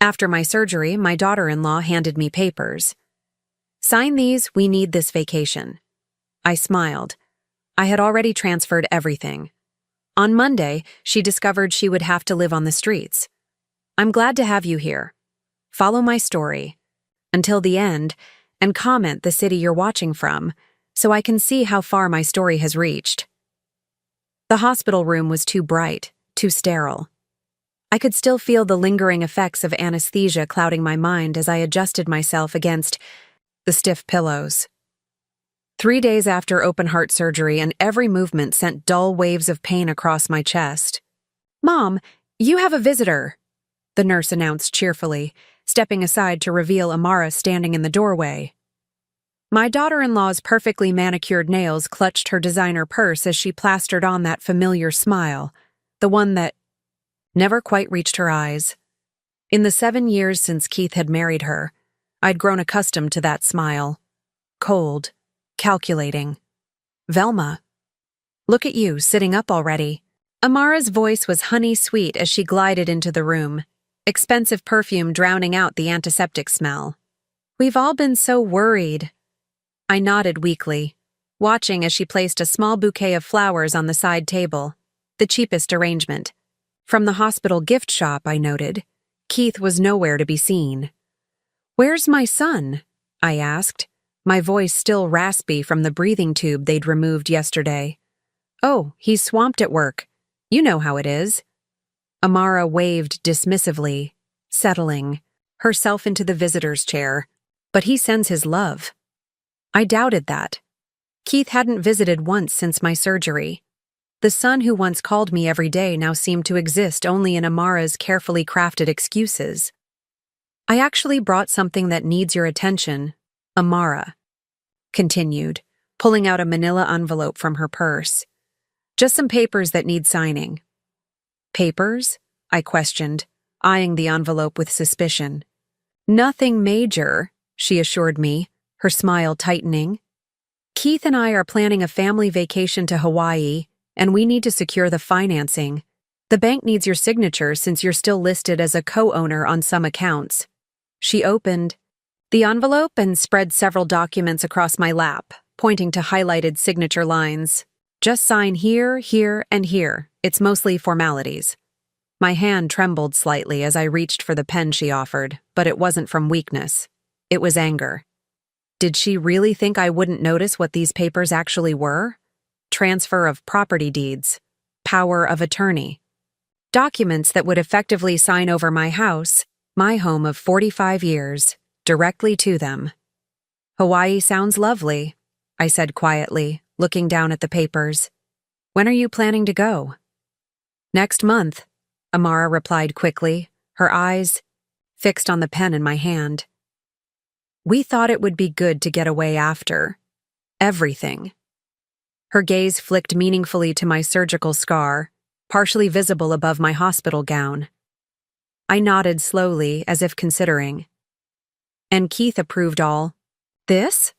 After my surgery, my daughter-in-law handed me papers. "Sign these, we need this vacation." I smiled. I had already transferred everything. On Monday, she discovered she would have to live on the streets. "I'm glad to have you here. Follow my story until the end and comment the city you're watching from so I can see how far my story has reached." The hospital room was too bright, too sterile. I could still feel the lingering effects of anesthesia clouding my mind as I adjusted myself against the stiff pillows. 3 days after open-heart surgery, and every movement sent dull waves of pain across my chest. "Mom, you have a visitor," the nurse announced cheerfully, stepping aside to reveal Amara standing in the doorway. My daughter-in-law's perfectly manicured nails clutched her designer purse as she plastered on that familiar smile, the one that never quite reached her eyes. In the 7 years since Keith had married her, I'd grown accustomed to that smile. Cold, calculating. "Velma, look at you, sitting up already." Amara's voice was honey-sweet as she glided into the room, expensive perfume drowning out the antiseptic smell. "We've all been so worried." I nodded weakly, watching as she placed a small bouquet of flowers on the side table, the cheapest arrangement. From the hospital gift shop, I noted, Keith was nowhere to be seen. "Where's my son?" I asked, my voice still raspy from the breathing tube they'd removed yesterday. "Oh, he's swamped at work. You know how it is." Amara waved dismissively, settling herself into the visitor's chair. "But he sends his love." I doubted that. Keith hadn't visited once since my surgery. The son who once called me every day now seemed to exist only in Amara's carefully crafted excuses. "I actually brought something that needs your attention," Amara continued, pulling out a manila envelope from her purse. "Just some papers that need signing." "Papers?" I questioned, eyeing the envelope with suspicion. "Nothing major," she assured me, her smile tightening. "Keith and I are planning a family vacation to Hawaii, and we need to secure the financing. The bank needs your signature since you're still listed as a co-owner on some accounts." She opened the envelope and spread several documents across my lap, pointing to highlighted signature lines. "Just sign here, here, and here. It's mostly formalities." My hand trembled slightly as I reached for the pen she offered, but it wasn't from weakness. It was anger. Did she really think I wouldn't notice what these papers actually were? Transfer of property deeds, power of attorney. Documents that would effectively sign over my house, my home of 45 years, directly to them. "Hawaii sounds lovely," I said quietly, looking down at the papers. "When are you planning to go?" "Next month," Amara replied quickly, her eyes fixed on the pen in my hand. "We thought it would be good to get away after everything." Her gaze flicked meaningfully to my surgical scar, partially visible above my hospital gown. I nodded slowly, as if considering. "And Keith approved all this?"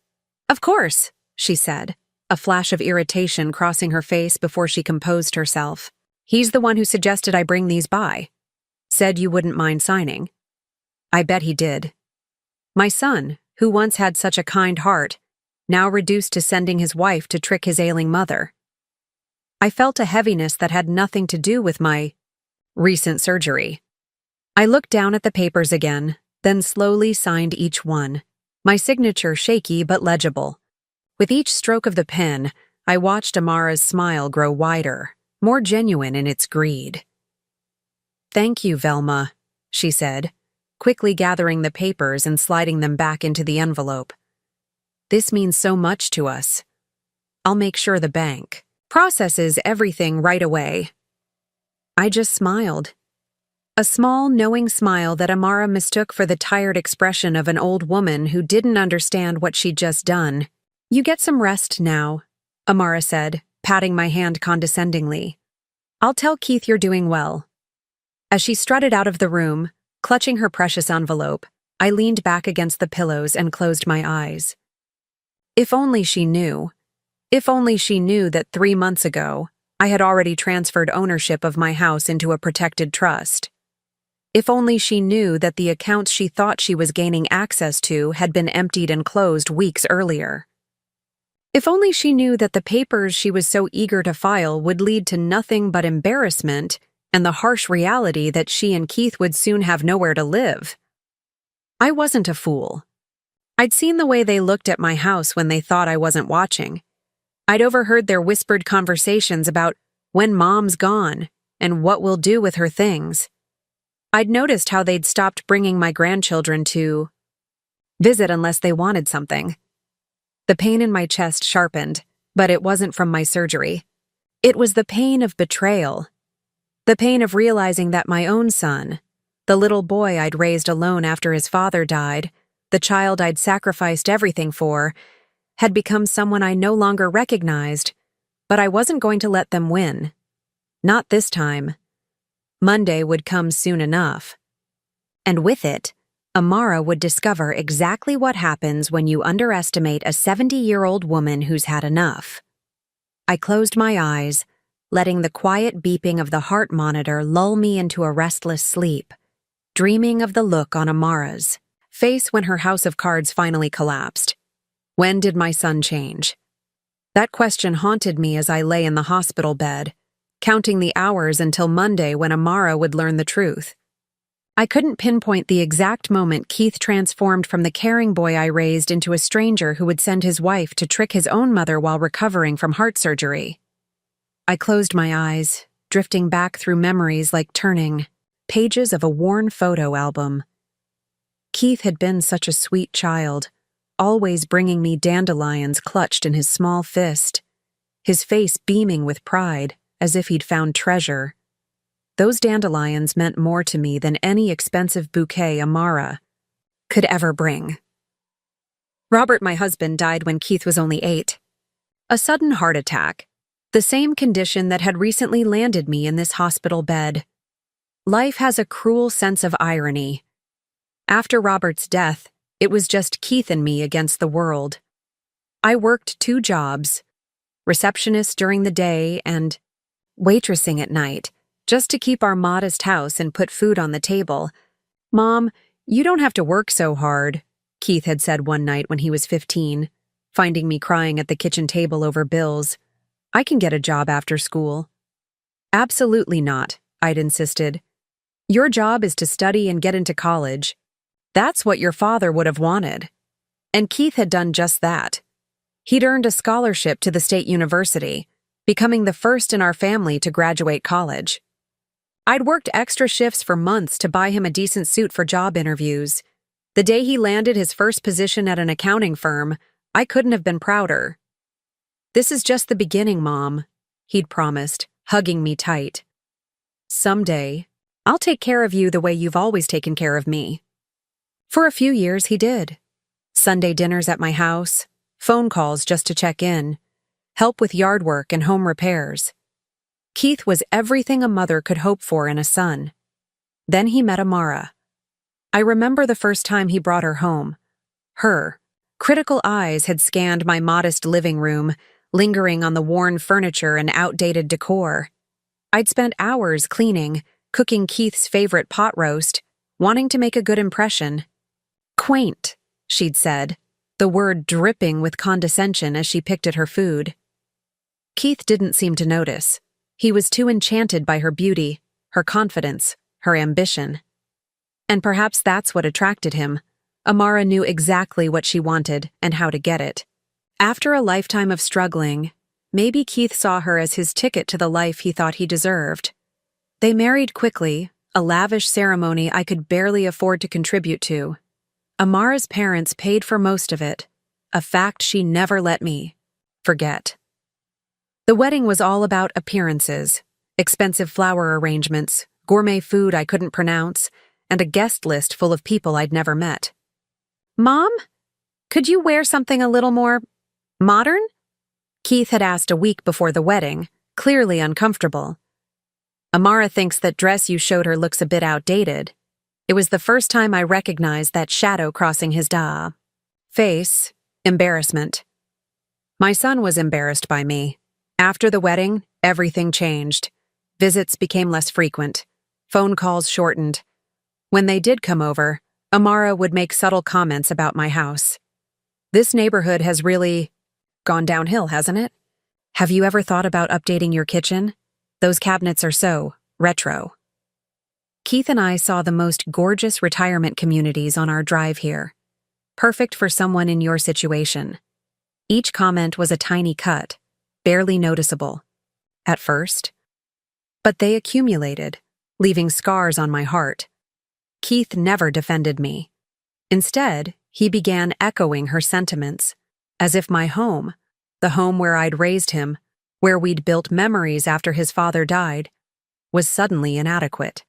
"Of course," she said, a flash of irritation crossing her face before she composed herself. "He's the one who suggested I bring these by. Said you wouldn't mind signing." I bet he did. My son, who once had such a kind heart, now reduced to sending his wife to trick his ailing mother. I felt a heaviness that had nothing to do with my recent surgery. I looked down at the papers again, then slowly signed each one, my signature shaky but legible. With each stroke of the pen, I watched Amara's smile grow wider, more genuine in its greed. "Thank you, Velma," she said, quickly gathering the papers and sliding them back into the envelope. "This means so much to us. I'll make sure the bank processes everything right away." I just smiled. A small, knowing smile that Amara mistook for the tired expression of an old woman who didn't understand what she'd just done. "You get some rest now," Amara said, patting my hand condescendingly. "I'll tell Keith you're doing well." As she strutted out of the room, clutching her precious envelope, I leaned back against the pillows and closed my eyes. If only she knew. If only she knew that 3 months ago, I had already transferred ownership of my house into a protected trust. If only she knew that the accounts she thought she was gaining access to had been emptied and closed weeks earlier. If only she knew that the papers she was so eager to file would lead to nothing but embarrassment and the harsh reality that she and Keith would soon have nowhere to live. I wasn't a fool. I'd seen the way they looked at my house when they thought I wasn't watching. I'd overheard their whispered conversations about when Mom's gone and what we'll do with her things. I'd noticed how they'd stopped bringing my grandchildren to visit unless they wanted something. The pain in my chest sharpened, but it wasn't from my surgery. It was the pain of betrayal. The pain of realizing that my own son, the little boy I'd raised alone after his father died, the child I'd sacrificed everything for, had become someone I no longer recognized, but I wasn't going to let them win. Not this time. Monday would come soon enough. And with it, Amara would discover exactly what happens when you underestimate a 70-year-old woman who's had enough. I closed my eyes, letting the quiet beeping of the heart monitor lull me into a restless sleep, dreaming of the look on Amara's face when her house of cards finally collapsed. When did my son change? That question haunted me as I lay in the hospital bed, counting the hours until Monday when Amara would learn the truth. I couldn't pinpoint the exact moment Keith transformed from the caring boy I raised into a stranger who would send his wife to trick his own mother while recovering from heart surgery. I closed my eyes, drifting back through memories like turning pages of a worn photo album. Keith had been such a sweet child, always bringing me dandelions clutched in his small fist, his face beaming with pride, as if he'd found treasure. Those dandelions meant more to me than any expensive bouquet Amara could ever bring. Robert, my husband, died when Keith was only 8. A sudden heart attack, the same condition that had recently landed me in this hospital bed. Life has a cruel sense of irony. After Robert's death, it was just Keith and me against the world. I worked 2 jobs, receptionist during the day and waitressing at night, just to keep our modest house and put food on the table. "Mom, you don't have to work so hard," Keith had said one night when he was 15, finding me crying at the kitchen table over bills. "I can get a job after school." "Absolutely not," I'd insisted. "Your job is to study and get into college. That's what your father would have wanted." And Keith had done just that. He'd earned a scholarship to the state university, becoming the first in our family to graduate college. I'd worked extra shifts for months to buy him a decent suit for job interviews. The day he landed his first position at an accounting firm, I couldn't have been prouder. "This is just the beginning, Mom," he'd promised, hugging me tight. "Someday, I'll take care of you the way you've always taken care of me." For a few years, he did. Sunday dinners at my house, phone calls just to check in, help with yard work and home repairs. Keith was everything a mother could hope for in a son. Then he met Amara. I remember the first time he brought her home. Her critical eyes had scanned my modest living room, lingering on the worn furniture and outdated decor. I'd spent hours cleaning, cooking Keith's favorite pot roast, wanting to make a good impression. "Quaint," she'd said, the word dripping with condescension as she picked at her food. Keith didn't seem to notice. He was too enchanted by her beauty, her confidence, her ambition. And perhaps that's what attracted him. Amara knew exactly what she wanted and how to get it. After a lifetime of struggling, maybe Keith saw her as his ticket to the life he thought he deserved. They married quickly, a lavish ceremony I could barely afford to contribute to. Amara's parents paid for most of it, a fact she never let me forget. The wedding was all about appearances, expensive flower arrangements, gourmet food I couldn't pronounce, and a guest list full of people I'd never met. "Mom, could you wear something a little more modern?" Keith had asked a week before the wedding, clearly uncomfortable. "Amara thinks that dress you showed her looks a bit outdated." It was the first time I recognized that shadow crossing his face, embarrassment. My son was embarrassed by me. After the wedding, everything changed. Visits became less frequent. Phone calls shortened. When they did come over, Amara would make subtle comments about my house. This neighborhood has really gone downhill, hasn't it? Have you ever thought about updating your kitchen? Those cabinets are so retro. Keith and I saw the most gorgeous retirement communities on our drive here. Perfect for someone in your situation. Each comment was a tiny cut, barely noticeable at first. But they accumulated, leaving scars on my heart. Keith never defended me. Instead, he began echoing her sentiments, as if my home, the home where I'd raised him, where we'd built memories after his father died, was suddenly inadequate.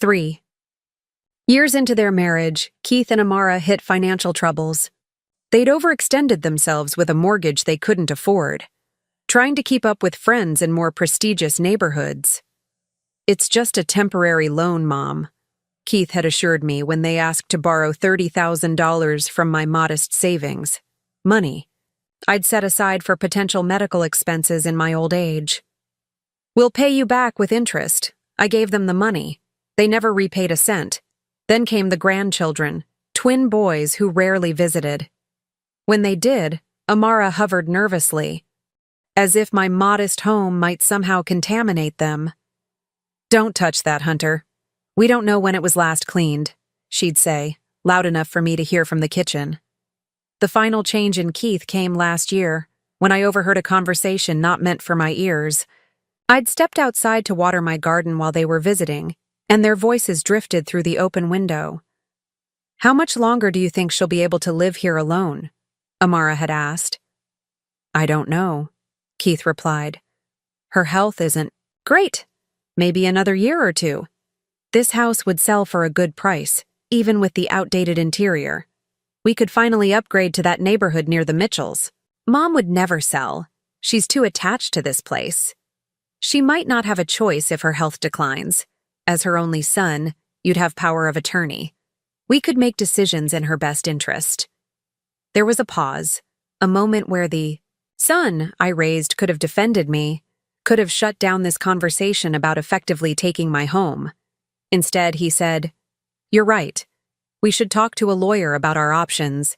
3. Years into their marriage, Keith and Amara hit financial troubles. They'd overextended themselves with a mortgage they couldn't afford, trying to keep up with friends in more prestigious neighborhoods. "It's just a temporary loan, Mom," Keith had assured me when they asked to borrow $30,000 from my modest savings. Money I'd set aside for potential medical expenses in my old age. "We'll pay you back with interest." I gave them the money. They never repaid a cent. Then came the grandchildren, twin boys who rarely visited. When they did, Amara hovered nervously, as if my modest home might somehow contaminate them. "Don't touch that, Hunter. We don't know when it was last cleaned," she'd say, loud enough for me to hear from the kitchen. The final change in Keith came last year, when I overheard a conversation not meant for my ears. I'd stepped outside to water my garden while they were visiting, and their voices drifted through the open window. "How much longer do you think she'll be able to live here alone?" Amara had asked. "I don't know," Keith replied. "Her health isn't great. Maybe another year or two. This house would sell for a good price, even with the outdated interior. We could finally upgrade to that neighborhood near the Mitchells. Mom would never sell. She's too attached to this place. She might not have a choice if her health declines. As her only son, you'd have power of attorney. We could make decisions in her best interest." There was a pause, a moment where the son I raised could have defended me, could have shut down this conversation about effectively taking my home. Instead, he said, "You're right. We should talk to a lawyer about our options."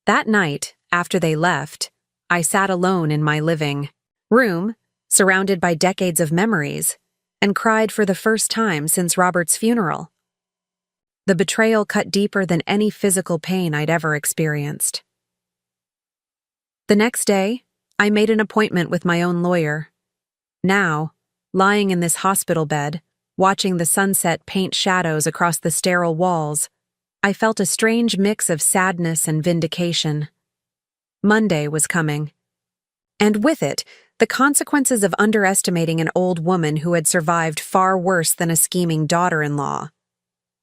That night, after they left, I sat alone in my living room, surrounded by decades of memories, and cried for the first time since Robert's funeral. The betrayal cut deeper than any physical pain I'd ever experienced. The next day, I made an appointment with my own lawyer. Now, lying in this hospital bed, watching the sunset paint shadows across the sterile walls, I felt a strange mix of sadness and vindication. Monday was coming. And with it, the consequences of underestimating an old woman who had survived far worse than a scheming daughter-in-law.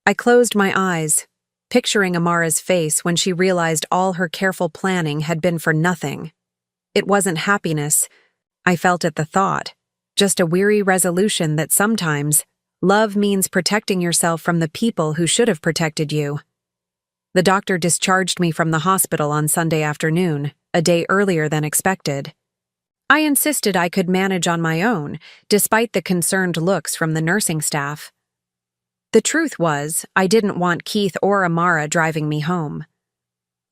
I closed my eyes, picturing Amara's face when she realized all her careful planning had been for nothing. It wasn't happiness, I felt at the thought, just a weary resolution that sometimes love means protecting yourself from the people who should have protected you. The doctor discharged me from the hospital on Sunday afternoon, a day earlier than expected. I insisted I could manage on my own, despite the concerned looks from the nursing staff. The truth was, I didn't want Keith or Amara driving me home.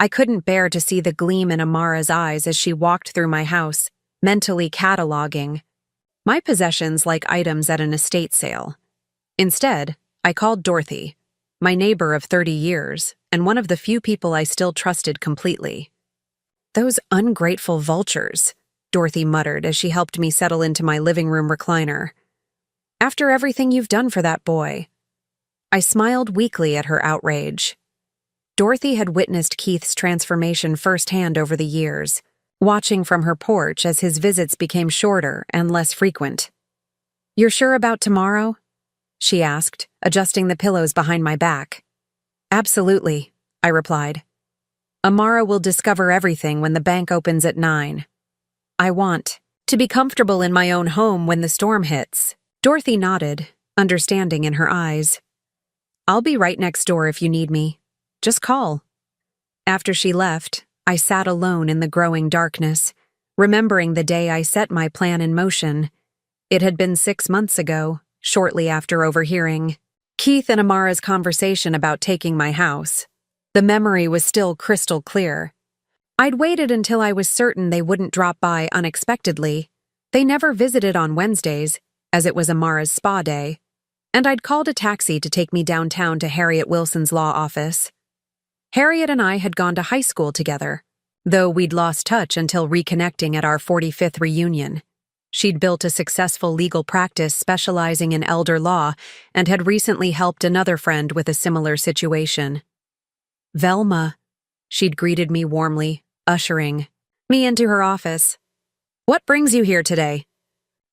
I couldn't bear to see the gleam in Amara's eyes as she walked through my house, mentally cataloging my possessions like items at an estate sale. Instead, I called Dorothy, my neighbor of 30 years, and one of the few people I still trusted completely. "Those ungrateful vultures," Dorothy muttered as she helped me settle into my living room recliner. "After everything you've done for that boy." I smiled weakly at her outrage. Dorothy had witnessed Keith's transformation firsthand over the years, watching from her porch as his visits became shorter and less frequent. "You're sure about tomorrow?" she asked, adjusting the pillows behind my back. "Absolutely," I replied. "Amara will discover everything when the bank opens at 9. I want to be comfortable in my own home when the storm hits." Dorothy nodded, understanding in her eyes. "I'll be right next door if you need me. Just call." After she left, I sat alone in the growing darkness, remembering the day I set my plan in motion. It had been 6 months ago, shortly after overhearing Keith and Amara's conversation about taking my house. The memory was still crystal clear. I'd waited until I was certain they wouldn't drop by unexpectedly. They never visited on Wednesdays, as it was Amara's spa day, and I'd called a taxi to take me downtown to Harriet Wilson's law office. Harriet and I had gone to high school together, though we'd lost touch until reconnecting at our 45th reunion. She'd built a successful legal practice specializing in elder law and had recently helped another friend with a similar situation. "Velma," she'd greeted me warmly, ushering me into her office. "What brings you here today?"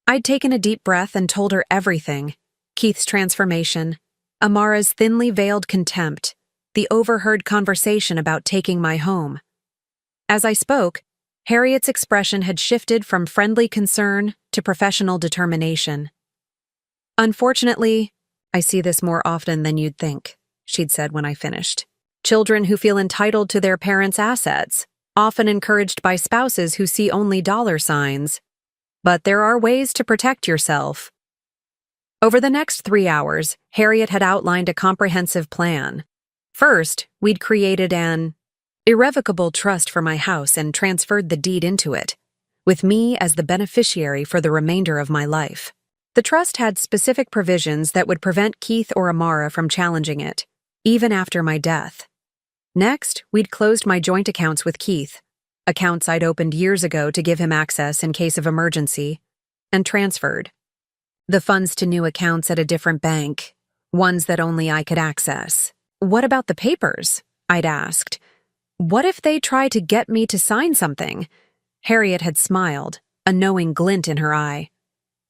I'd taken a deep breath and told her everything. Keith's transformation, Amara's thinly veiled contempt, the overheard conversation about taking my home. As I spoke, Harriet's expression had shifted from friendly concern to professional determination. "Unfortunately, I see this more often than you'd think," she'd said when I finished. "Children who feel entitled to their parents' assets, often encouraged by spouses who see only dollar signs. But there are ways to protect yourself." Over the next 3 hours, Harriet had outlined a comprehensive plan. First, we'd created an irrevocable trust for my house and transferred the deed into it, with me as the beneficiary for the remainder of my life. The trust had specific provisions that would prevent Keith or Amara from challenging it, even after my death. Next, we'd closed my joint accounts with Keith, accounts I'd opened years ago to give him access in case of emergency, and transferred the funds to new accounts at a different bank, ones that only I could access. "What about the papers?" I'd asked. "What if they try to get me to sign something?" Harriet had smiled, a knowing glint in her eye.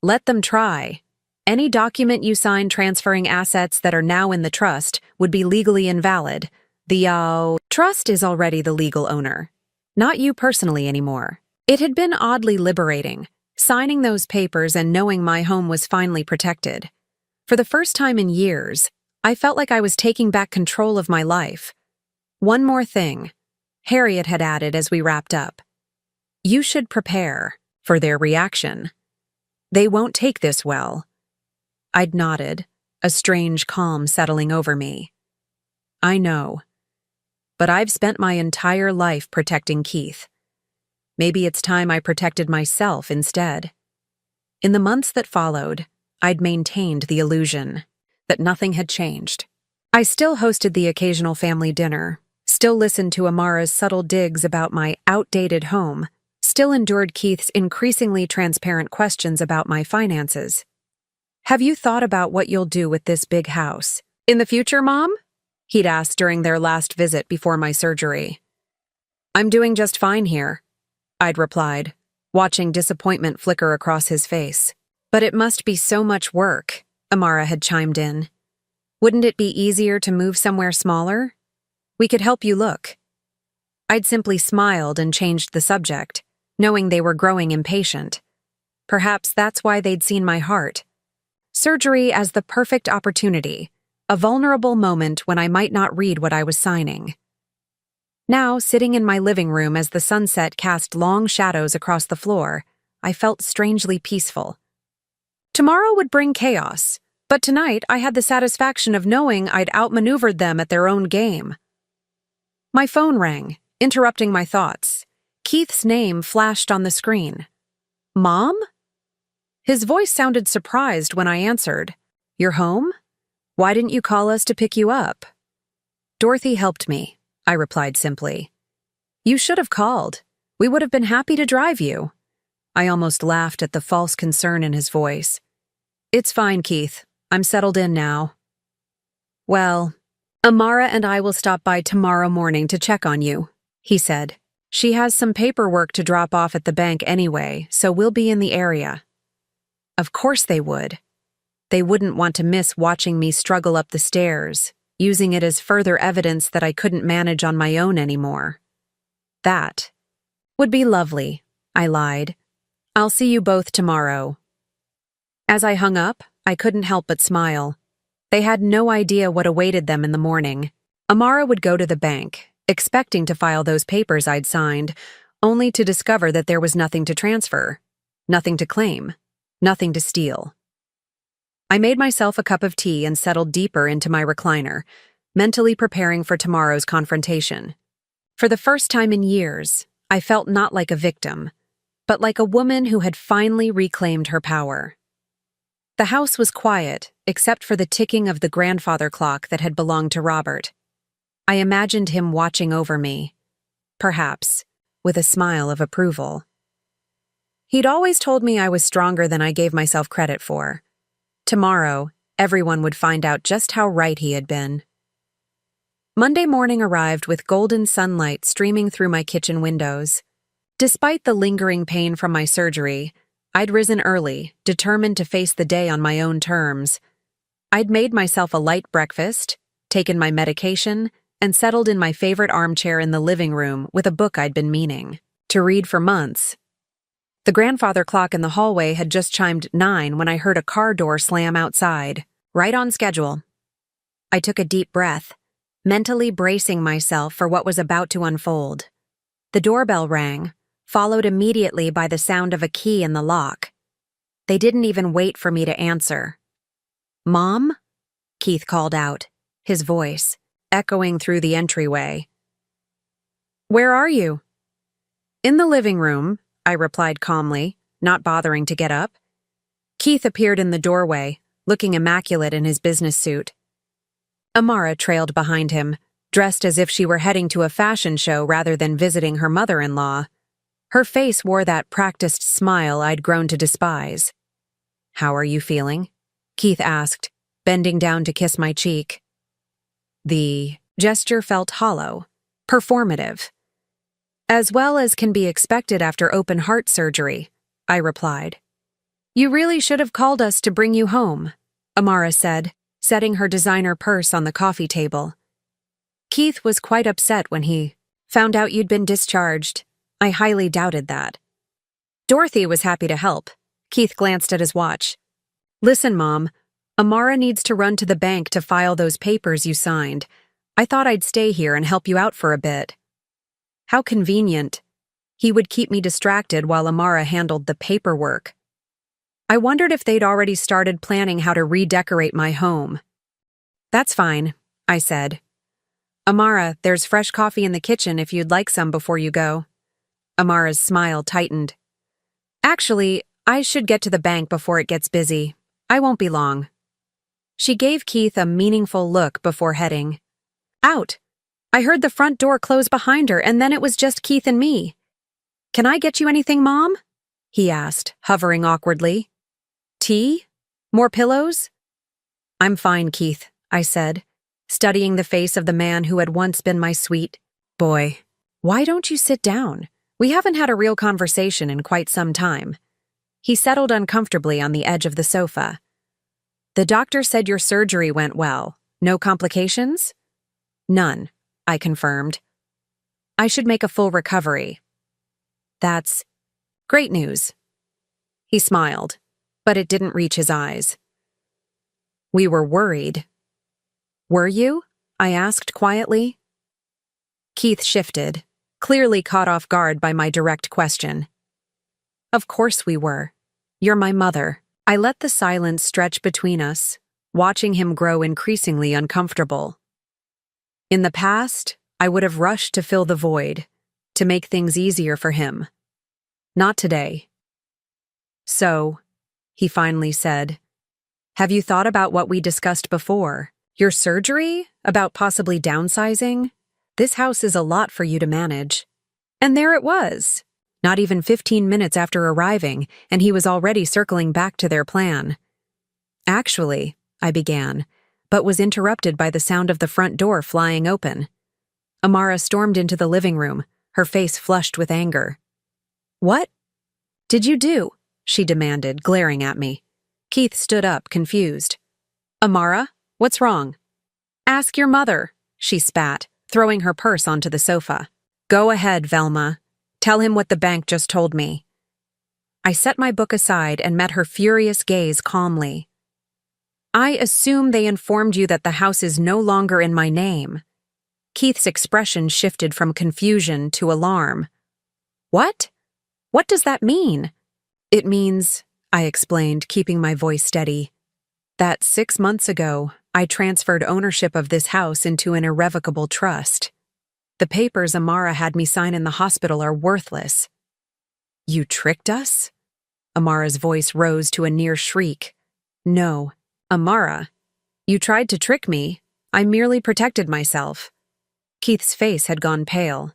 "Let them try. Any document you sign transferring assets that are now in the trust would be legally invalid. The trust is already the legal owner, not you personally anymore." It had been oddly liberating, signing those papers and knowing my home was finally protected. For the first time in years, I felt like I was taking back control of my life. "One more thing," Harriet had added as we wrapped up. "You should prepare for their reaction. They won't take this well." I'd nodded, a strange calm settling over me. "I know. But I've spent my entire life protecting Keith. Maybe it's time I protected myself instead." In the months that followed, I'd maintained the illusion that nothing had changed. I still hosted the occasional family dinner, still listened to Amara's subtle digs about my outdated home, still endured Keith's increasingly transparent questions about my finances. "Have you thought about what you'll do with this big house in the future, Mom?" he'd asked during their last visit before my surgery. "I'm doing just fine here," I'd replied, watching disappointment flicker across his face. "But it must be so much work," Amara had chimed in. "Wouldn't it be easier to move somewhere smaller? We could help you look." I'd simply smiled and changed the subject, knowing they were growing impatient. Perhaps that's why they'd seen my heart. Surgery as the perfect opportunity, a vulnerable moment when I might not read what I was signing. Now, sitting in my living room as the sunset cast long shadows across the floor, I felt strangely peaceful. Tomorrow would bring chaos, but tonight I had the satisfaction of knowing I'd outmaneuvered them at their own game. My phone rang, interrupting my thoughts. Keith's name flashed on the screen. "Mom?" His voice sounded surprised when I answered. "You're home? Why didn't you call us to pick you up?" "Dorothy helped me," I replied simply. "You should have called. We would have been happy to drive you." I almost laughed at the false concern in his voice. "It's fine, Keith. I'm settled in now." "Well, Amara and I will stop by tomorrow morning to check on you," he said. "She has some paperwork to drop off at the bank anyway, so we'll be in the area." Of course they would. They wouldn't want to miss watching me struggle up the stairs, using it as further evidence that I couldn't manage on my own anymore. "That would be lovely," I lied. "I'll see you both tomorrow." As I hung up, I couldn't help but smile. They had no idea what awaited them in the morning. Amara would go to the bank, expecting to file those papers I'd signed, only to discover that there was nothing to transfer, nothing to claim, nothing to steal. I made myself a cup of tea and settled deeper into my recliner, mentally preparing for tomorrow's confrontation. For the first time in years, I felt not like a victim, but like a woman who had finally reclaimed her power. The house was quiet, except for the ticking of the grandfather clock that had belonged to Robert. I imagined him watching over me, perhaps, with a smile of approval. He'd always told me I was stronger than I gave myself credit for. Tomorrow, everyone would find out just how right he had been. Monday morning arrived with golden sunlight streaming through my kitchen windows. Despite the lingering pain from my surgery, I'd risen early, determined to face the day on my own terms. I'd made myself a light breakfast, taken my medication, and settled in my favorite armchair in the living room with a book I'd been meaning to read for months. The grandfather clock in the hallway had just chimed 9 when I heard a car door slam outside, right on schedule. I took a deep breath, mentally bracing myself for what was about to unfold. The doorbell rang, followed immediately by the sound of a key in the lock. They didn't even wait for me to answer. "Mom?" Keith called out, his voice echoing through the entryway. "Where are you?" "In the living room," I replied calmly, not bothering to get up. Keith appeared in the doorway, looking immaculate in his business suit. Amara trailed behind him, dressed as if she were heading to a fashion show rather than visiting her mother-in-law. Her face wore that practiced smile I'd grown to despise. "How are you feeling?" Keith asked, bending down to kiss my cheek. The gesture felt hollow, performative. "As well as can be expected after open heart surgery," I replied. "You really should have called us to bring you home," Amara said, setting her designer purse on the coffee table. "Keith was quite upset when he found out you'd been discharged. I highly doubted that." Dorothy was happy to help. Keith glanced at his watch. "Listen, Mom, Amara needs to run to the bank to file those papers you signed. I thought I'd stay here and help you out for a bit." How convenient. He would keep me distracted while Amara handled the paperwork. I wondered if they'd already started planning how to redecorate my home. "That's fine," I said. "Amara, there's fresh coffee in the kitchen if you'd like some before you go." Amara's smile tightened. "Actually, I should get to the bank before it gets busy. I won't be long." She gave Keith a meaningful look before heading out. I heard the front door close behind her, and then it was just Keith and me. "Can I get you anything, Mom?" he asked, hovering awkwardly. "Tea? More pillows?" "I'm fine, Keith," I said, studying the face of the man who had once been my sweet boy. "Why don't you sit down? We haven't had a real conversation in quite some time." He settled uncomfortably on the edge of the sofa. "The doctor said your surgery went well. No complications?" "None," I confirmed. "I should make a full recovery." "That's great news." He smiled, but it didn't reach his eyes. "We were worried." "Were you?" I asked quietly. Keith shifted, clearly caught off guard by my direct question. "Of course we were. You're my mother." I let the silence stretch between us, watching him grow increasingly uncomfortable. In the past, I would have rushed to fill the void, to make things easier for him. Not today. "So," he finally said, "have you thought about what we discussed before? Your surgery? About possibly downsizing? This house is a lot for you to manage." And there it was. Not even 15 minutes after arriving, and he was already circling back to their plan. "Actually," I began, but was interrupted by the sound of the front door flying open. Amara stormed into the living room, her face flushed with anger. "What did you do?" she demanded, glaring at me. Keith stood up, confused. "Amara, what's wrong?" "Ask your mother," she spat, throwing her purse onto the sofa. "Go ahead, Velma. Tell him what the bank just told me." I set my book aside and met her furious gaze calmly. "I assume they informed you that the house is no longer in my name." Keith's expression shifted from confusion to alarm. "What? What does that mean?" "It means," I explained, keeping my voice steady, That 6 months ago, I transferred ownership of this house into an irrevocable trust. The papers Amara had me sign in the hospital are worthless. You tricked us? Amara's voice rose to a near shriek. No, Amara. You tried to trick me. I merely protected myself. Keith's face had gone pale.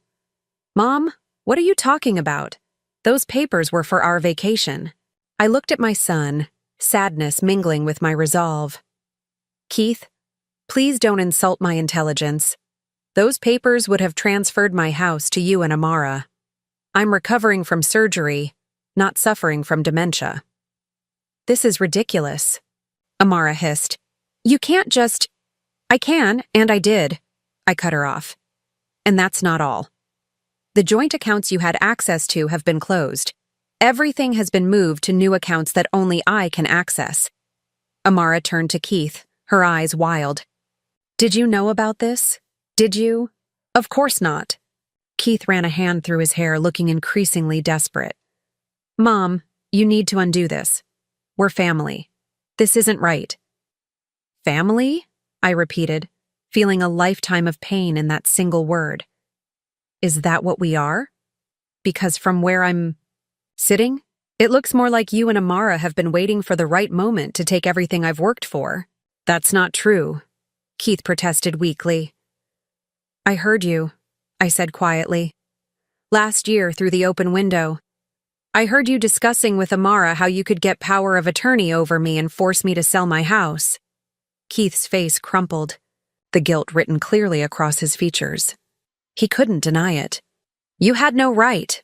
Mom, what are you talking about? Those papers were for our vacation. I looked at my son, sadness mingling with my resolve. Keith, please don't insult my intelligence. Those papers would have transferred my house to you and Amara. I'm recovering from surgery, not suffering from dementia. This is ridiculous, Amara hissed. You can't just... I can, and I did. I cut her off. And that's not all. The joint accounts you had access to have been closed. Everything has been moved to new accounts that only I can access. Amara turned to Keith, her eyes wild. Did you know about this? Did you? Of course not. Keith ran a hand through his hair, looking increasingly desperate. Mom, you need to undo this. We're family. This isn't right. Family? I repeated, feeling a lifetime of pain in that single word. Is that what we are? Because from where I'm sitting, it looks more like you and Amara have been waiting for the right moment to take everything I've worked for. That's not true, Keith protested weakly. I heard you, I said quietly. Last year, through the open window. I heard you discussing with Amara how you could get power of attorney over me and force me to sell my house. Keith's face crumpled, the guilt written clearly across his features. He couldn't deny it. You had no right.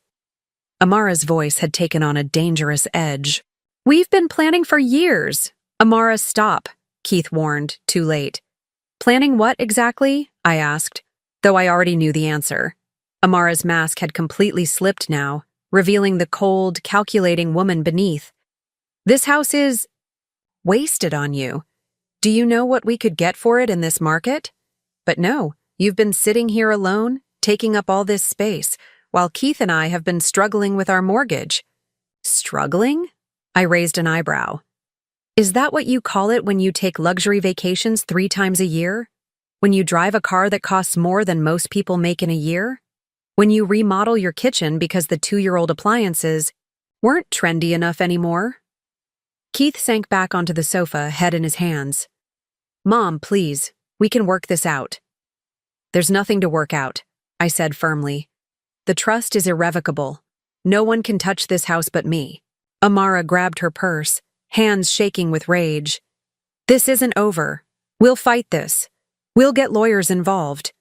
Amara's voice had taken on a dangerous edge. We've been planning for years. Amara, stop, Keith warned, too late. Planning what exactly? I asked, though I already knew the answer. Amara's mask had completely slipped now, revealing the cold, calculating woman beneath. This house is wasted on you. Do you know what we could get for it in this market? But no, you've been sitting here alone, taking up all this space, while Keith and I have been struggling with our mortgage. Struggling? I raised an eyebrow. Is that what you call it when you take luxury vacations 3 times a year? When you drive a car that costs more than most people make in a year? When you remodel your kitchen because the 2-year-old appliances weren't trendy enough anymore? Keith sank back onto the sofa, head in his hands. Mom, please, we can work this out. There's nothing to work out, I said firmly. The trust is irrevocable. No one can touch this house but me. Amara grabbed her purse, hands shaking with rage. This isn't over. We'll fight this. We'll get lawyers involved.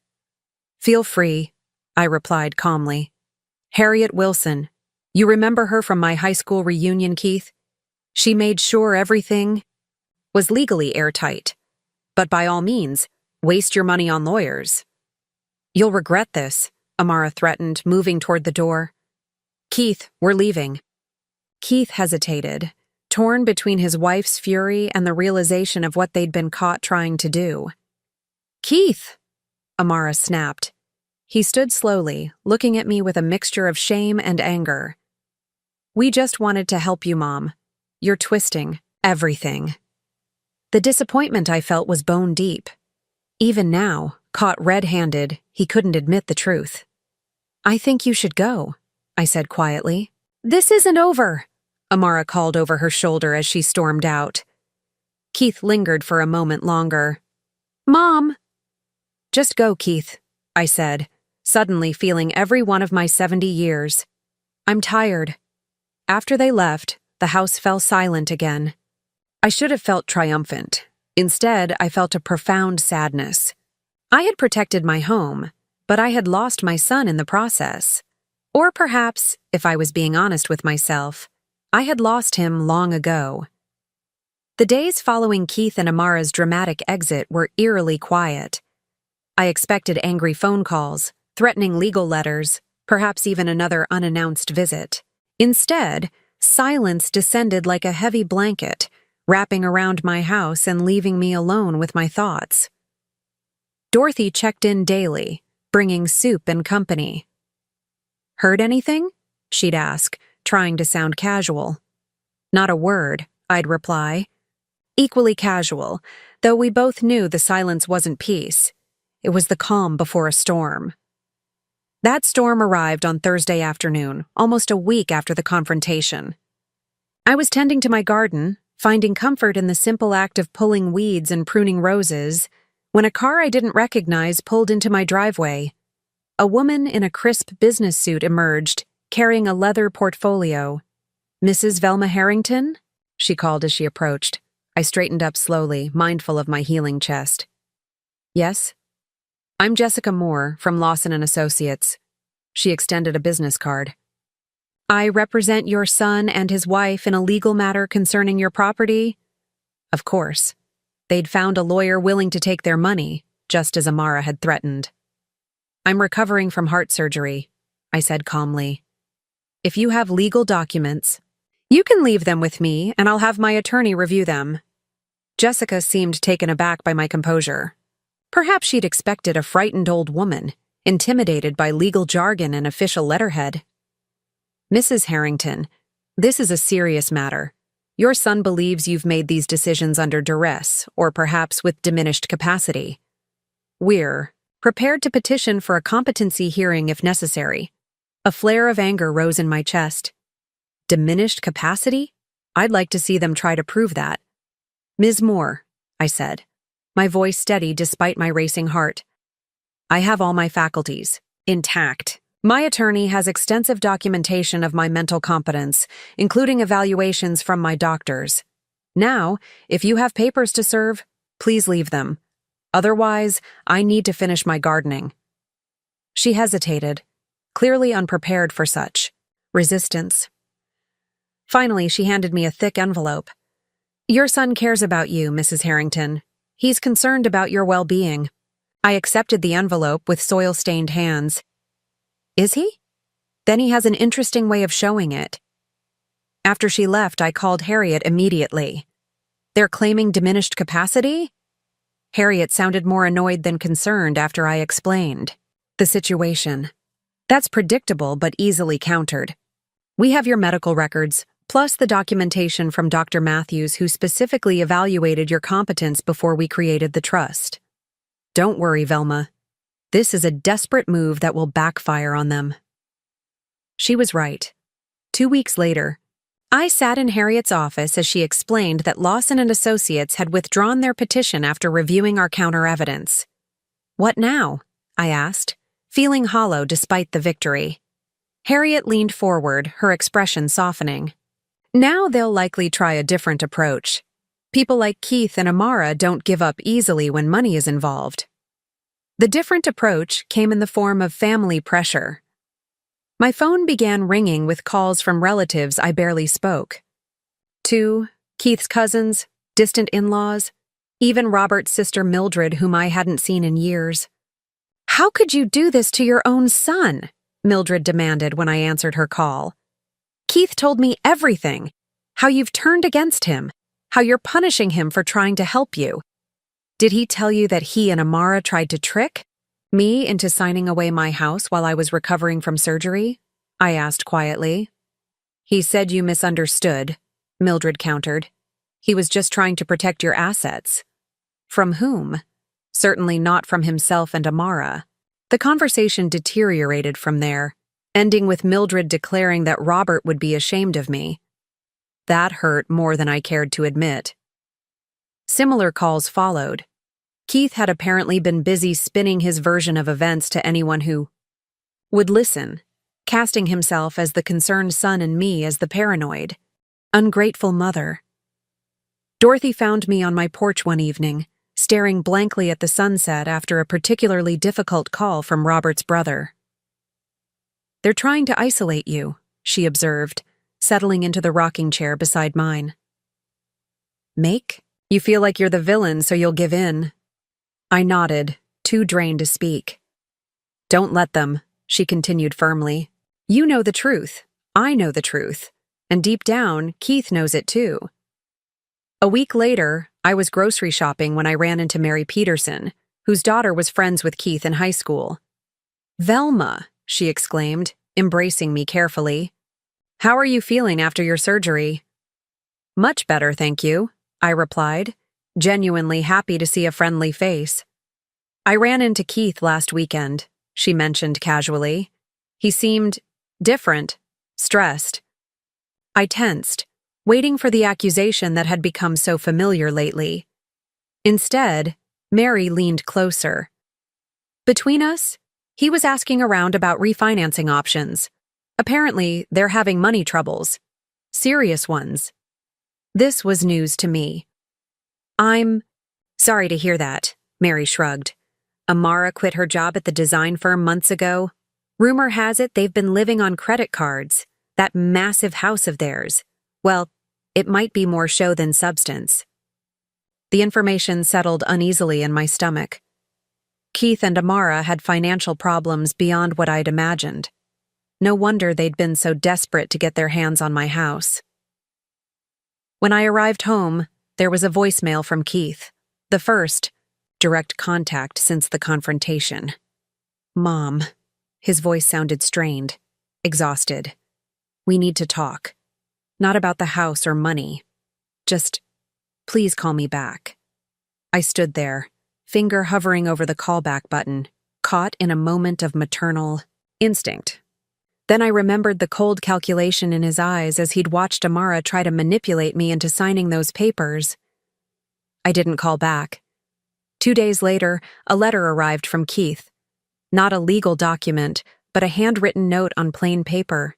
Feel free, I replied calmly. Harriet Wilson. You remember her from my high school reunion, Keith? She made sure everything was legally airtight. But by all means, waste your money on lawyers. You'll regret this, Amara threatened, moving toward the door. Keith, we're leaving. Keith hesitated, torn between his wife's fury and the realization of what they'd been caught trying to do. Keith! Amara snapped. He stood slowly, looking at me with a mixture of shame and anger. We just wanted to help you, Mom. You're twisting everything. The disappointment I felt was bone deep. Even now, caught red-handed, he couldn't admit the truth. I think you should go, I said quietly. This isn't over, Amara called over her shoulder as she stormed out. Keith lingered for a moment longer. Mom! Just go, Keith, I said, suddenly feeling every one of my 70 years. I'm tired. After they left, the house fell silent again. I should have felt triumphant. Instead, I felt a profound sadness. I had protected my home, but I had lost my son in the process. Or perhaps, if I was being honest with myself, I had lost him long ago. The days following Keith and Amara's dramatic exit were eerily quiet. I expected angry phone calls, threatening legal letters, perhaps even another unannounced visit. Instead, silence descended like a heavy blanket, wrapping around my house and leaving me alone with my thoughts. Dorothy checked in daily, bringing soup and company. Heard anything? She'd ask, trying to sound casual. Not a word, I'd reply. equally casual, though we both knew the silence wasn't peace. It was the calm before a storm. That storm arrived on Thursday afternoon, almost a week after the confrontation. I was tending to my garden, finding comfort in the simple act of pulling weeds and pruning roses, when a car I didn't recognize pulled into my driveway. A woman in a crisp business suit emerged, carrying a leather portfolio. "Mrs. Velma Harrington?" she called as she approached. I straightened up slowly, mindful of my healing chest. "Yes?" "I'm Jessica Moore from Lawson & Associates." She extended a business card. "I represent your son and his wife in a legal matter concerning your property." Of course. They'd found a lawyer willing to take their money, just as Amara had threatened. "I'm recovering from heart surgery," I said calmly. "If you have legal documents, you can leave them with me and I'll have my attorney review them." Jessica seemed taken aback by my composure. Perhaps she'd expected a frightened old woman, intimidated by legal jargon and official letterhead. "Mrs. Harrington, this is a serious matter. Your son believes you've made these decisions under duress, or perhaps with diminished capacity. We're prepared to petition for a competency hearing if necessary." A flare of anger rose in my chest. Diminished capacity? I'd like to see them try to prove that. "Ms. Moore," I said, my voice steady despite my racing heart. "I have all my faculties intact. My attorney has extensive documentation of my mental competence, including evaluations from my doctors. Now, if you have papers to serve, please leave them. Otherwise, I need to finish my gardening." She hesitated, clearly unprepared for such resistance. Finally, she handed me a thick envelope. "Your son cares about you, Mrs. Harrington. He's concerned about your well-being." I accepted the envelope with soil-stained hands. "Is he? Then he has an interesting way of showing it." After she left, I called Harriet immediately. "They're claiming diminished capacity?" Harriet sounded more annoyed than concerned after I explained the situation. "That's predictable but easily countered. We have your medical records, plus the documentation from Dr. Matthews, who specifically evaluated your competence before we created the trust. Don't worry, Velma. This is a desperate move that will backfire on them." She was right. 2 weeks later, I sat in Harriet's office as she explained that Lawson & Associates had withdrawn their petition after reviewing our counter-evidence. "What now?" I asked, feeling hollow despite the victory. Harriet leaned forward, her expression softening. "Now they'll likely try a different approach. People like Keith and Amara don't give up easily when money is involved." The different approach came in the form of family pressure. My phone began ringing with calls from relatives I barely spoke. 2, Keith's cousins, distant in-laws, even Robert's sister Mildred, whom I hadn't seen in years. "How could you do this to your own son?" Mildred demanded when I answered her call. "Keith told me everything. How you've turned against him. How you're punishing him for trying to help you. Did he tell you that he and Amara tried to trick me into signing away my house while I was recovering from surgery?" I asked quietly. "He said you misunderstood," Mildred countered. "He was just trying to protect your assets." "From whom?" "Certainly not from himself and Amara." The conversation deteriorated from there, ending with Mildred declaring that Robert would be ashamed of me. That hurt more than I cared to admit. Similar calls followed. Keith had apparently been busy spinning his version of events to anyone who would listen, casting himself as the concerned son and me as the paranoid, ungrateful mother. Dorothy found me on my porch one evening, staring blankly at the sunset after a particularly difficult call from Robert's brother. "They're trying to isolate you," she observed, settling into the rocking chair beside mine. "Make? You feel like you're the villain, so you'll give in." I nodded, too drained to speak. "Don't let them," she continued firmly. "You know the truth. I know the truth. And deep down, Keith knows it too." A week later, I was grocery shopping when I ran into Mary Peterson, whose daughter was friends with Keith in high school. "Velma," she exclaimed, embracing me carefully. "How are you feeling after your surgery?" "Much better, thank you," I replied, genuinely happy to see a friendly face. I ran into Keith last weekend, she mentioned casually. He seemed different, stressed. I tensed, waiting for the accusation that had become so familiar lately. Instead, Mary leaned closer. Between us, he was asking around about refinancing options. Apparently, they're having money troubles. Serious ones. This was news to me. I'm sorry to hear that, Mary shrugged. Amara quit her job at the design firm months ago. Rumor has it they've been living on credit cards, that massive house of theirs. Well, it might be more show than substance. The information settled uneasily in my stomach. Keith and Amara had financial problems beyond what I'd imagined. No wonder they'd been so desperate to get their hands on my house. When I arrived home, there was a voicemail from Keith, the first direct contact since the confrontation. Mom. His voice sounded strained, exhausted. We need to talk. Not about the house or money. Just, please call me back. I stood there, finger hovering over the callback button, caught in a moment of maternal instinct. Then I remembered the cold calculation in his eyes as he'd watched Amara try to manipulate me into signing those papers. I didn't call back. 2 days later, a letter arrived from Keith. Not a legal document, but a handwritten note on plain paper.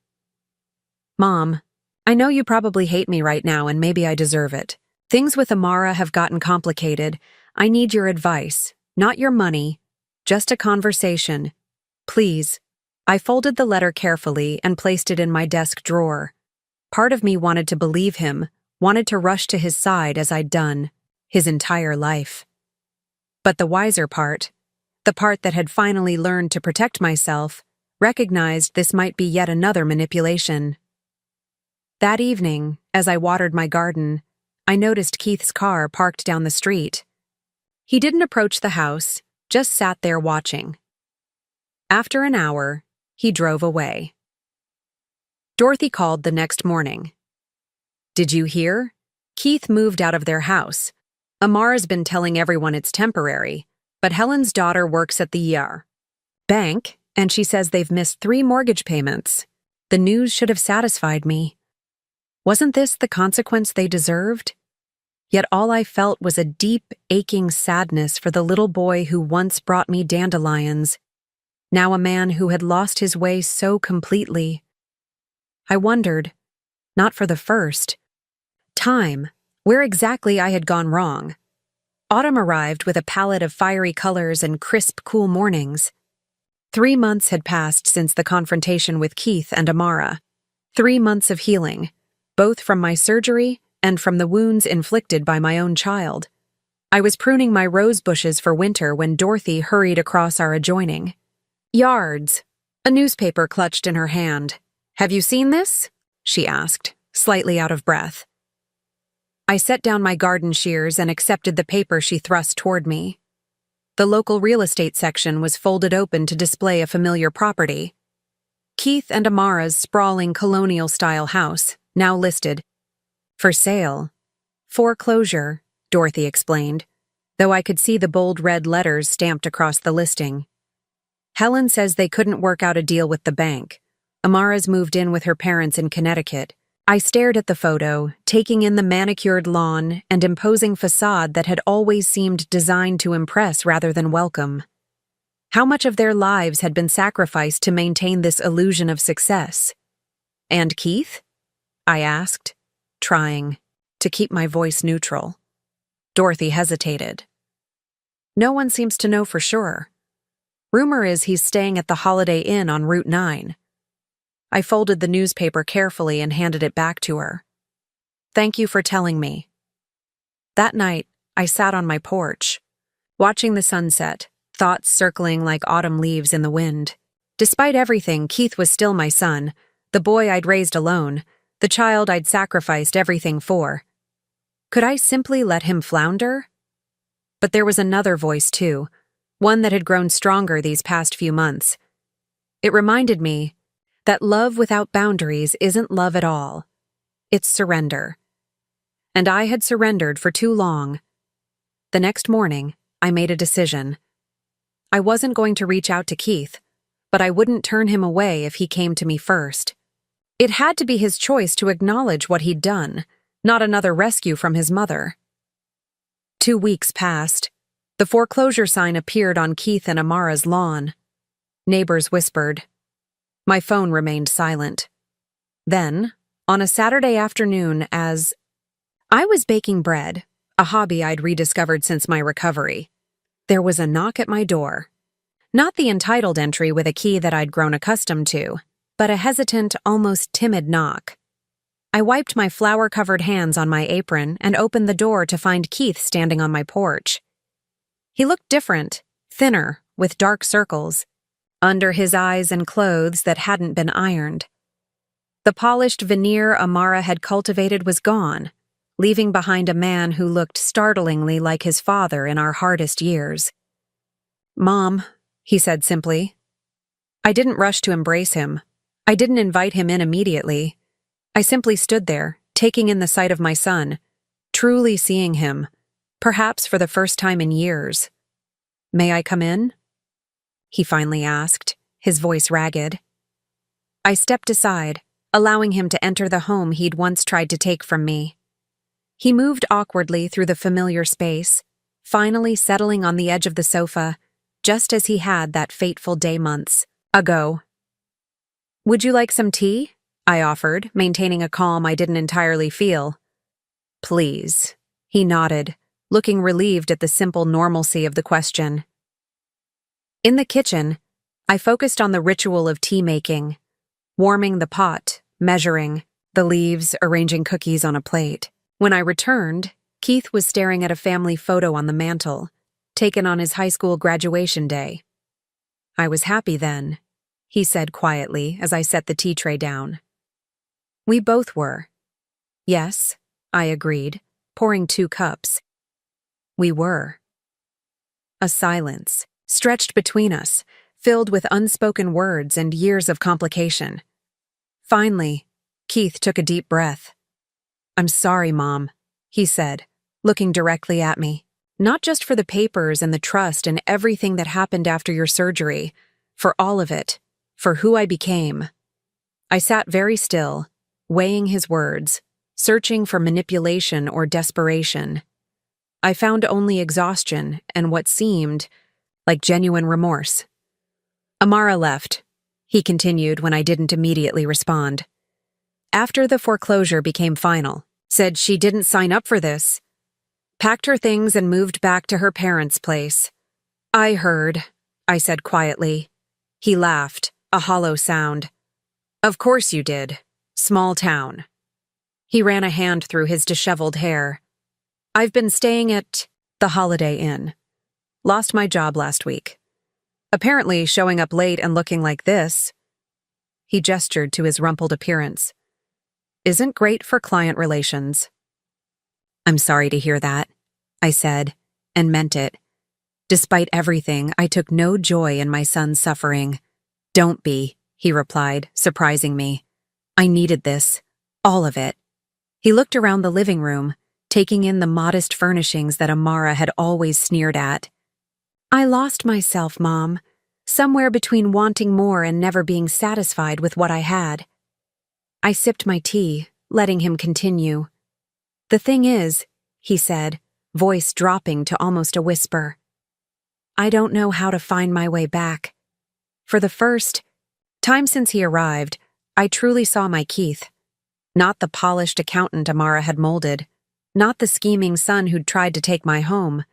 Mom, I know you probably hate me right now and maybe I deserve it. Things with Amara have gotten complicated. I need your advice, not your money, just a conversation. Please. I folded the letter carefully and placed it in my desk drawer. Part of me wanted to believe him, wanted to rush to his side as I'd done, his entire life. But the wiser part, the part that had finally learned to protect myself, recognized this might be yet another manipulation. That evening, as I watered my garden, I noticed Keith's car parked down the street. He didn't approach the house, just sat there watching. After an hour, he drove away. Dorothy called the next morning. Did you hear? Keith moved out of their house. Amara's been telling everyone it's temporary, but Helen's daughter works at the bank, and she says they've missed 3 mortgage payments. The news should have satisfied me. Wasn't this the consequence they deserved? Yet all I felt was a deep, aching sadness for the little boy who once brought me dandelions, now a man who had lost his way so completely. I wondered, not for the first time, where exactly I had gone wrong. Autumn arrived with a palette of fiery colors and crisp, cool mornings. 3 months had passed since the confrontation with Keith and Amara. 3 months of healing, both from my surgery and from the wounds inflicted by my own child. I was pruning my rose bushes for winter when Dorothy hurried across our adjoining yards, a newspaper clutched in her hand. Have you seen this? She asked, slightly out of breath. I set down my garden shears and accepted the paper she thrust toward me. The local real estate section was folded open to display a familiar property. Keith and Amara's sprawling colonial-style house, now listed. For sale. Foreclosure, Dorothy explained, though I could see the bold red letters stamped across the listing. Helen says they couldn't work out a deal with the bank. Amara's moved in with her parents in Connecticut. I stared at the photo, taking in the manicured lawn and imposing facade that had always seemed designed to impress rather than welcome. How much of their lives had been sacrificed to maintain this illusion of success? And Keith? I asked, trying to keep my voice neutral. Dorothy hesitated. No one seems to know for sure. Rumor is he's staying at the Holiday Inn on Route 9. I folded the newspaper carefully and handed it back to her. Thank you for telling me. That night, I sat on my porch, watching the sunset, thoughts circling like autumn leaves in the wind. Despite everything, Keith was still my son, the boy I'd raised alone, the child I'd sacrificed everything for. Could I simply let him flounder? But there was another voice, too, one that had grown stronger these past few months. It reminded me that love without boundaries isn't love at all. It's surrender. and I had surrendered for too long. The next morning, I made a decision. I wasn't going to reach out to Keith, but I wouldn't turn him away if he came to me first. It had to be his choice to acknowledge what he'd done, not another rescue from his mother. 2 weeks passed. The foreclosure sign appeared on Keith and Amara's lawn. Neighbors whispered. My phone remained silent. Then, on a Saturday afternoon, as I was baking bread, a hobby I'd rediscovered since my recovery, there was a knock at my door. Not the entitled entry with a key that I'd grown accustomed to, but a hesitant, almost timid knock. I wiped my flour-covered hands on my apron and opened the door to find Keith standing on my porch. He looked different, thinner, with dark circles under his eyes and clothes that hadn't been ironed. The polished veneer Amara had cultivated was gone, leaving behind a man who looked startlingly like his father in our hardest years. Mom, he said simply. I didn't rush to embrace him. I didn't invite him in immediately. I simply stood there, taking in the sight of my son, truly seeing him, perhaps for the first time in years. May I come in? He finally asked, his voice ragged. I stepped aside, allowing him to enter the home he'd once tried to take from me. He moved awkwardly through the familiar space, finally settling on the edge of the sofa, just as he had that fateful day months ago. Would you like some tea? I offered, maintaining a calm I didn't entirely feel. Please, he nodded, looking relieved at the simple normalcy of the question. In the kitchen, I focused on the ritual of tea making, warming the pot, measuring, the leaves, arranging cookies on a plate. When I returned, Keith was staring at a family photo on the mantel, taken on his high school graduation day. I was happy then, he said quietly as I set the tea tray down. We both were. Yes, I agreed, pouring 2 cups. We were. A silence stretched between us, filled with unspoken words and years of complication. Finally, Keith took a deep breath. I'm sorry, Mom, he said, looking directly at me. Not just for the papers and the trust and everything that happened after your surgery, for all of it, for who I became. I sat very still, weighing his words, searching for manipulation or desperation. I found only exhaustion and what seemed like genuine remorse. Amara left, he continued when I didn't immediately respond. After the foreclosure became final, said she didn't sign up for this. Packed her things and moved back to her parents' place. I heard, I said quietly. He laughed, a hollow sound. Of course you did. Small town. He ran a hand through his disheveled hair. I've been staying at the Holiday Inn. Lost my job last week. Apparently showing up late and looking like this. He gestured to his rumpled appearance. Isn't great for client relations. I'm sorry to hear that, I said, and meant it. Despite everything, I took no joy in my son's suffering. Don't be, he replied, surprising me. I needed this. All of it. He looked around the living room, taking in the modest furnishings that Amara had always sneered at. I lost myself, Mom, somewhere between wanting more and never being satisfied with what I had. I sipped my tea, letting him continue. The thing is, he said, voice dropping to almost a whisper, I don't know how to find my way back. For the first time since he arrived, I truly saw my Keith. Not the polished accountant Amara had molded, not the scheming son who'd tried to take my home,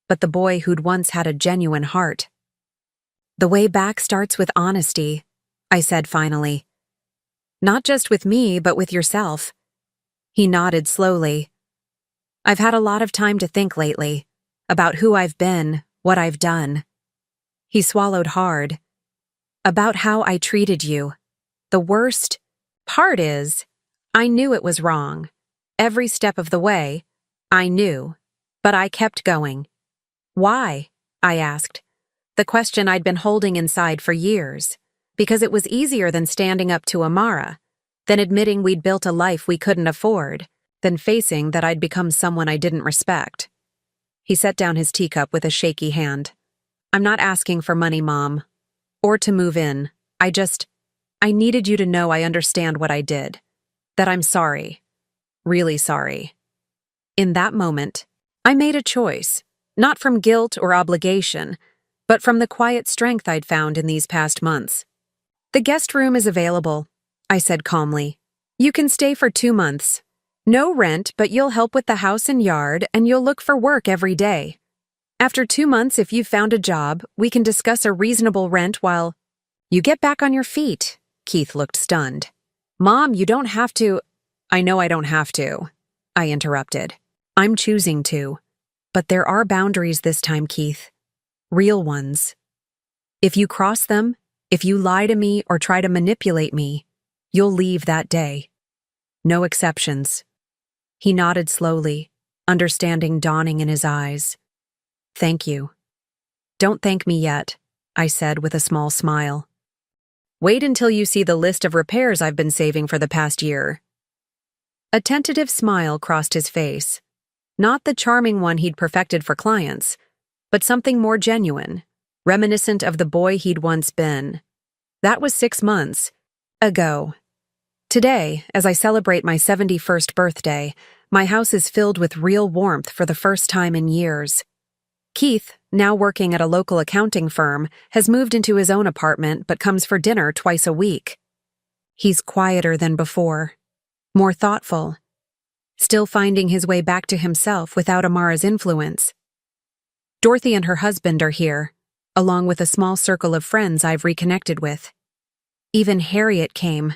but the boy who'd once had a genuine heart. The way back starts with honesty, I said finally. Not just with me, but with yourself. He nodded slowly. I've had a lot of time to think lately, about who I've been, what I've done. He swallowed hard. About how I treated you. The worst part is, I knew it was wrong. Every step of the way, I knew, but I kept going. Why? I asked. The question I'd been holding inside for years, because it was easier than standing up to Amara, than admitting we'd built a life we couldn't afford, than facing that I'd become someone I didn't respect. He set down his teacup with a shaky hand. I'm not asking for money, Mom. Or to move in. I needed you to know I understand what I did. That I'm sorry. Really sorry. In that moment, I made a choice, not from guilt or obligation, but from the quiet strength I'd found in these past months. The guest room is available, I said calmly. You can stay for 2 months. No rent, but you'll help with the house and yard, and you'll look for work every day. After 2 months, if you've found a job, we can discuss a reasonable rent while you get back on your feet. Keith looked stunned. Mom, you don't have to. I know I don't have to, I interrupted. I'm choosing to. But there are boundaries this time, Keith. Real ones. If you cross them, if you lie to me or try to manipulate me, you'll leave that day. No exceptions. He nodded slowly, understanding dawning in his eyes. Thank you. Don't thank me yet, I said with a small smile. Wait until you see the list of repairs I've been saving for the past year. A tentative smile crossed his face. Not the charming one he'd perfected for clients, but something more genuine, reminiscent of the boy he'd once been. That was 6 months ago. Today, as I celebrate my 71st birthday, my house is filled with real warmth for the first time in years. Keith, now working at a local accounting firm, has moved into his own apartment but comes for dinner twice a week. He's quieter than before, more thoughtful, still finding his way back to himself without Amara's influence. Dorothy and her husband are here, along with a small circle of friends I've reconnected with. Even Harriet came,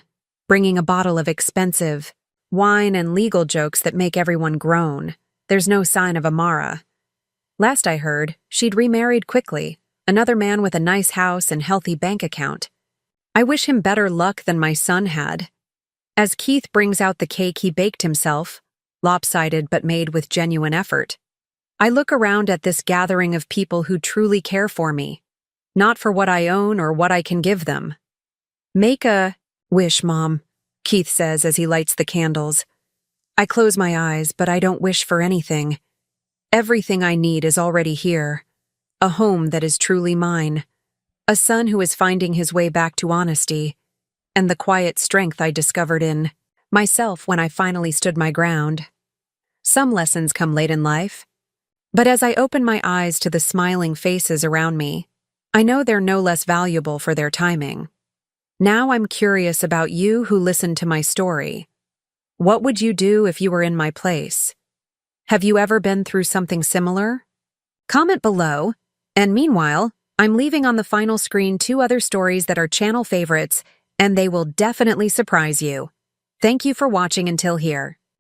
bringing a bottle of expensive wine and legal jokes that make everyone groan. There's no sign of Amara. Last I heard, she'd remarried quickly, another man with a nice house and healthy bank account. I wish him better luck than my son had. As Keith brings out the cake he baked himself, lopsided but made with genuine effort, I look around at this gathering of people who truly care for me, not for what I own or what I can give them. Make a wish, Mom, Keith says as he lights the candles. I close my eyes, but I don't wish for anything. Everything I need is already here. A home that is truly mine. A son who is finding his way back to honesty. And the quiet strength I discovered in myself when I finally stood my ground. Some lessons come late in life. But as I open my eyes to the smiling faces around me, I know they're no less valuable for their timing. Now I'm curious about you who listened to my story. What would you do if you were in my place? Have you ever been through something similar? Comment below, and meanwhile, I'm leaving on the final screen 2 other stories that are channel favorites, and they will definitely surprise you. Thank you for watching until here.